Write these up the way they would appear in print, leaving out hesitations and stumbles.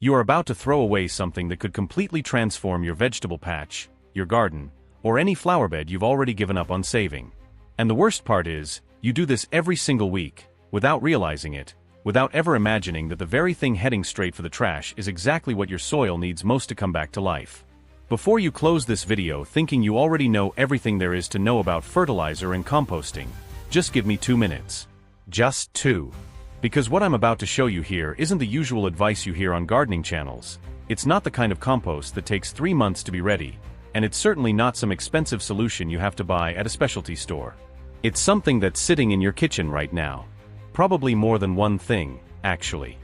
You are about to throw away something that could completely transform your vegetable patch, your garden, or any flower bed you've already given up on saving. And the worst part is, you do this every single week, without realizing it, without ever imagining that the very thing heading straight for the trash is exactly what your soil needs most to come back to life. Before you close this video thinking you already know everything there is to know about fertilizer and composting, just give me 2 minutes. Just 2. Because what I'm about to show you here isn't the usual advice you hear on gardening channels. It's not the kind of compost that takes 3 months to be ready, and it's certainly not some expensive solution you have to buy at a specialty store. It's something that's sitting in your kitchen right now. Probably more than one thing, actually.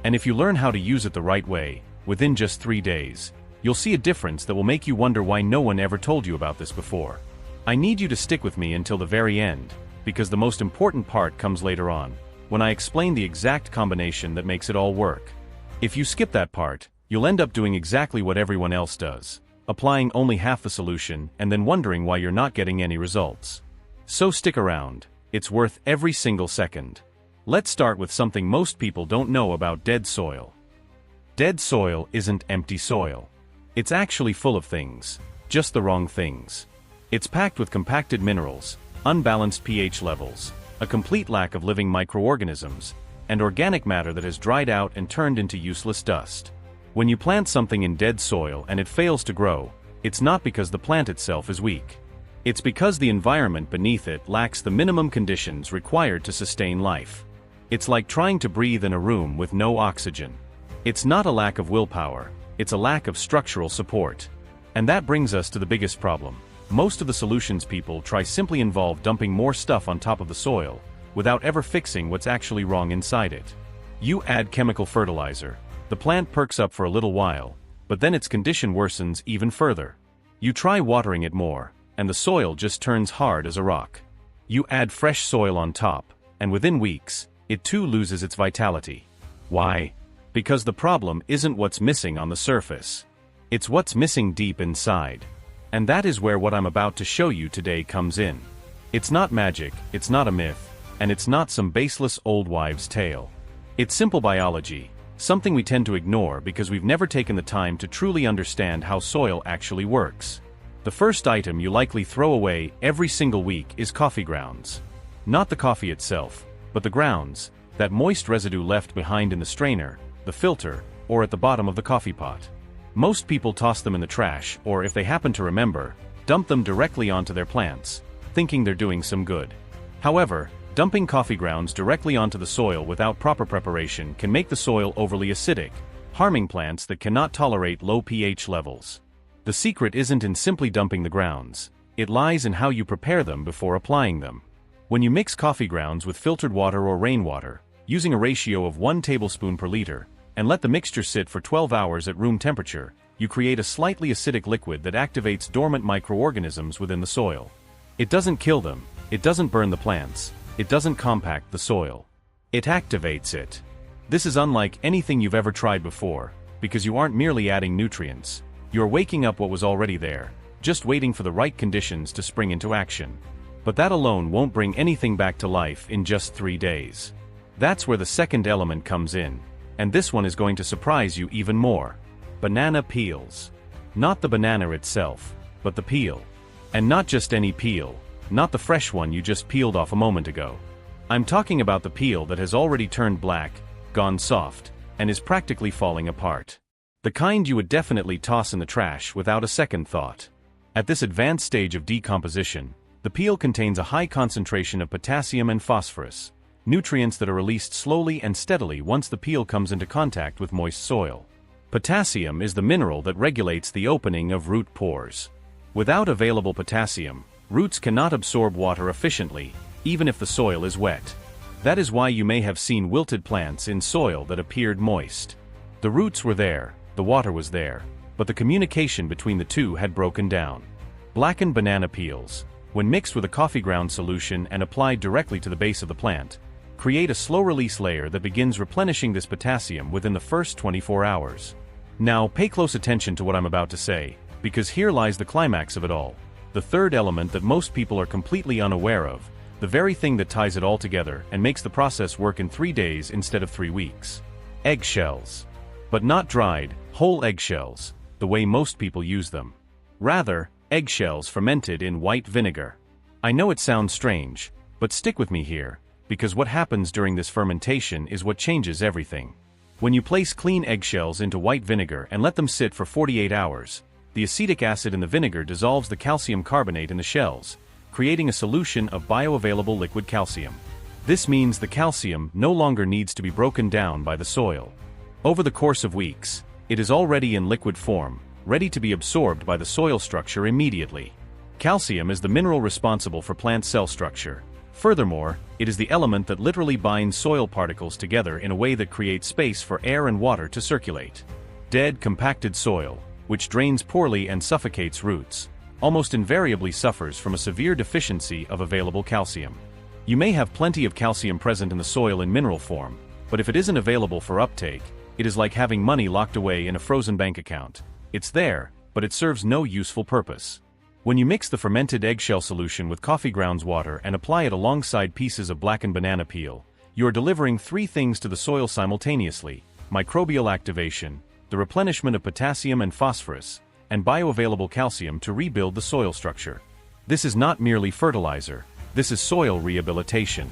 And if you learn how to use it the right way, within just 3 days, you'll see a difference that will make you wonder why no one ever told you about this before. I need you to stick with me until the very end, because the most important part comes later on, when I explain the exact combination that makes it all work. If you skip that part, you'll end up doing exactly what everyone else does, applying only half the solution and then wondering why you're not getting any results. So stick around, it's worth every single second. Let's start with something most people don't know about dead soil. Dead soil isn't empty soil. It's actually full of things, just the wrong things. It's packed with compacted minerals, unbalanced pH levels, a complete lack of living microorganisms, and organic matter that has dried out and turned into useless dust. When you plant something in dead soil and it fails to grow, it's not because the plant itself is weak. It's because the environment beneath it lacks the minimum conditions required to sustain life. It's like trying to breathe in a room with no oxygen. It's not a lack of willpower, it's a lack of structural support. And that brings us to the biggest problem. Most of the solutions people try simply involve dumping more stuff on top of the soil, without ever fixing what's actually wrong inside it. You add chemical fertilizer, the plant perks up for a little while, but then its condition worsens even further. You try watering it more, and the soil just turns hard as a rock. You add fresh soil on top, and within weeks, it too loses its vitality. Why? Because the problem isn't what's missing on the surface. It's what's missing deep inside. And that is where what I'm about to show you today comes in. It's not magic, it's not a myth, and it's not some baseless old wives' tale. It's simple biology, something we tend to ignore because we've never taken the time to truly understand how soil actually works. The first item you likely throw away every single week is coffee grounds. Not the coffee itself, but the grounds, that moist residue left behind in the strainer, the filter, or at the bottom of the coffee pot. Most people toss them in the trash, or if they happen to remember, dump them directly onto their plants, thinking they're doing some good. However, dumping coffee grounds directly onto the soil without proper preparation can make the soil overly acidic, harming plants that cannot tolerate low pH levels. The secret isn't in simply dumping the grounds, it lies in how you prepare them before applying them. When you mix coffee grounds with filtered water or rainwater, using a ratio of 1 tablespoon per liter, and let the mixture sit for 12 hours at room temperature, you create a slightly acidic liquid that activates dormant microorganisms within the soil. It doesn't kill them, it doesn't burn the plants, it doesn't compact the soil. It activates it. This is unlike anything you've ever tried before, because you aren't merely adding nutrients, you're waking up what was already there, just waiting for the right conditions to spring into action. But that alone won't bring anything back to life in just 3 days. That's where the second element comes in, and this one is going to surprise you even more. Banana peels. Not the banana itself, but the peel. And not just any peel, not the fresh one you just peeled off a moment ago. I'm talking about the peel that has already turned black, gone soft, and is practically falling apart. The kind you would definitely toss in the trash without a second thought. At this advanced stage of decomposition, the peel contains a high concentration of potassium and phosphorus, nutrients that are released slowly and steadily once the peel comes into contact with moist soil. Potassium is the mineral that regulates the opening of root pores. Without available potassium, roots cannot absorb water efficiently, even if the soil is wet. That is why you may have seen wilted plants in soil that appeared moist. The roots were there, the water was there, but the communication between the two had broken down. Blackened banana peels, when mixed with a coffee ground solution and applied directly to the base of the plant, create a slow-release layer that begins replenishing this potassium within the first 24 hours. Now pay close attention to what I'm about to say, because here lies the climax of it all. The third element that most people are completely unaware of, the very thing that ties it all together and makes the process work in 3 days instead of 3 weeks. Eggshells. But not dried, whole eggshells, the way most people use them. Rather, eggshells fermented in white vinegar. I know it sounds strange, but stick with me here, because what happens during this fermentation is what changes everything. When you place clean eggshells into white vinegar and let them sit for 48 hours, the acetic acid in the vinegar dissolves the calcium carbonate in the shells, creating a solution of bioavailable liquid calcium. This means the calcium no longer needs to be broken down by the soil. Over the course of weeks, it is already in liquid form, ready to be absorbed by the soil structure immediately. Calcium is the mineral responsible for plant cell structure. Furthermore, it is the element that literally binds soil particles together in a way that creates space for air and water to circulate. Dead, compacted soil, which drains poorly and suffocates roots, almost invariably suffers from a severe deficiency of available calcium. You may have plenty of calcium present in the soil in mineral form, but if it isn't available for uptake, it is like having money locked away in a frozen bank account. It's there, but it serves no useful purpose. When you mix the fermented eggshell solution with coffee grounds water and apply it alongside pieces of blackened banana peel, you are delivering three things to the soil simultaneously: microbial activation, the replenishment of potassium and phosphorus, and bioavailable calcium to rebuild the soil structure. This is not merely fertilizer, this is soil rehabilitation.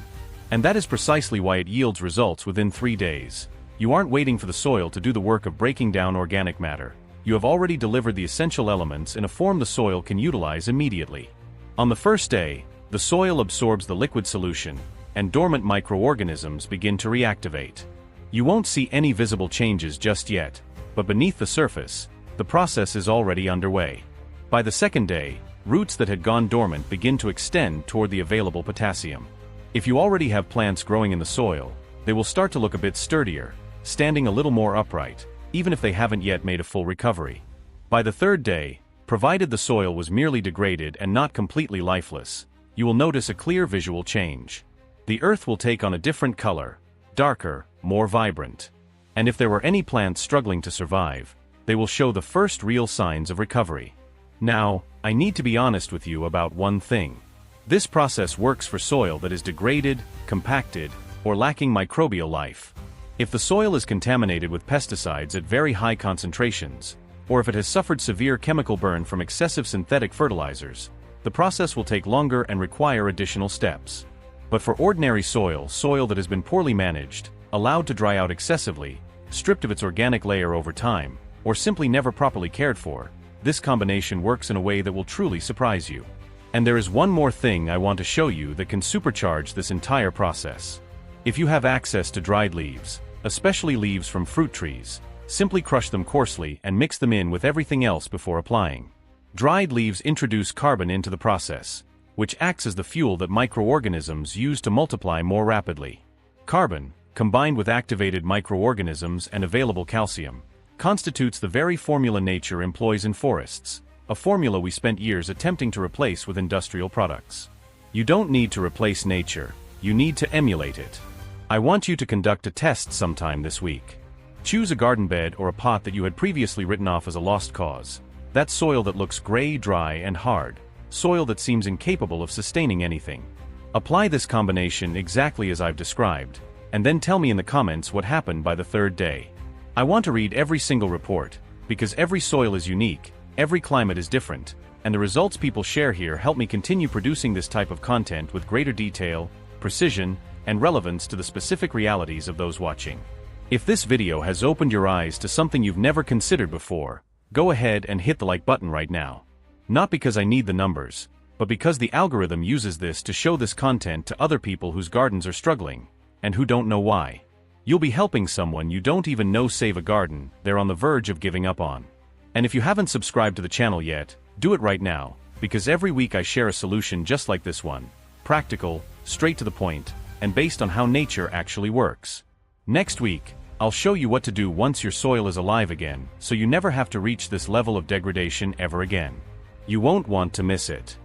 And that is precisely why it yields results within 3 days. You aren't waiting for the soil to do the work of breaking down organic matter. You have already delivered the essential elements in a form the soil can utilize immediately. On the first day, the soil absorbs the liquid solution, and dormant microorganisms begin to reactivate. You won't see any visible changes just yet, but beneath the surface, the process is already underway. By the second day, roots that had gone dormant begin to extend toward the available potassium. If you already have plants growing in the soil, they will start to look a bit sturdier, standing a little more upright, even if they haven't yet made a full recovery. By the third day, provided the soil was merely degraded and not completely lifeless, you will notice a clear visual change. The earth will take on a different color, darker, more vibrant. And if there were any plants struggling to survive, they will show the first real signs of recovery. Now, I need to be honest with you about one thing. This process works for soil that is degraded, compacted, or lacking microbial life. If the soil is contaminated with pesticides at very high concentrations, or if it has suffered severe chemical burn from excessive synthetic fertilizers, the process will take longer and require additional steps. But for ordinary soil that has been poorly managed, allowed to dry out excessively, stripped of its organic layer over time, or simply never properly cared for, this combination works in a way that will truly surprise you. And there is one more thing I want to show you that can supercharge this entire process. If you have access to dried leaves, especially leaves from fruit trees, simply crush them coarsely and mix them in with everything else before applying. Dried leaves introduce carbon into the process, which acts as the fuel that microorganisms use to multiply more rapidly. Carbon, combined with activated microorganisms and available calcium, constitutes the very formula nature employs in forests, a formula we spent years attempting to replace with industrial products. You don't need to replace nature, you need to emulate it. I want you to conduct a test sometime this week. Choose a garden bed or a pot that you had previously written off as a lost cause. That soil that looks gray, dry, and hard. Soil that seems incapable of sustaining anything. Apply this combination exactly as I've described, and then tell me in the comments what happened by the third day. I want to read every single report, because every soil is unique, every climate is different, and the results people share here help me continue producing this type of content with greater detail, precision, and relevance to the specific realities of those watching. If this video has opened your eyes to something you've never considered before, go ahead and hit the like button right now. Not because I need the numbers, but because the algorithm uses this to show this content to other people whose gardens are struggling, and who don't know why. You'll be helping someone you don't even know save a garden they're on the verge of giving up on. And if you haven't subscribed to the channel yet, do it right now, because every week I share a solution just like this one. Practical, straight to the point, and based on how nature actually works. Next week, I'll show you what to do once your soil is alive again, so you never have to reach this level of degradation ever again. You won't want to miss it.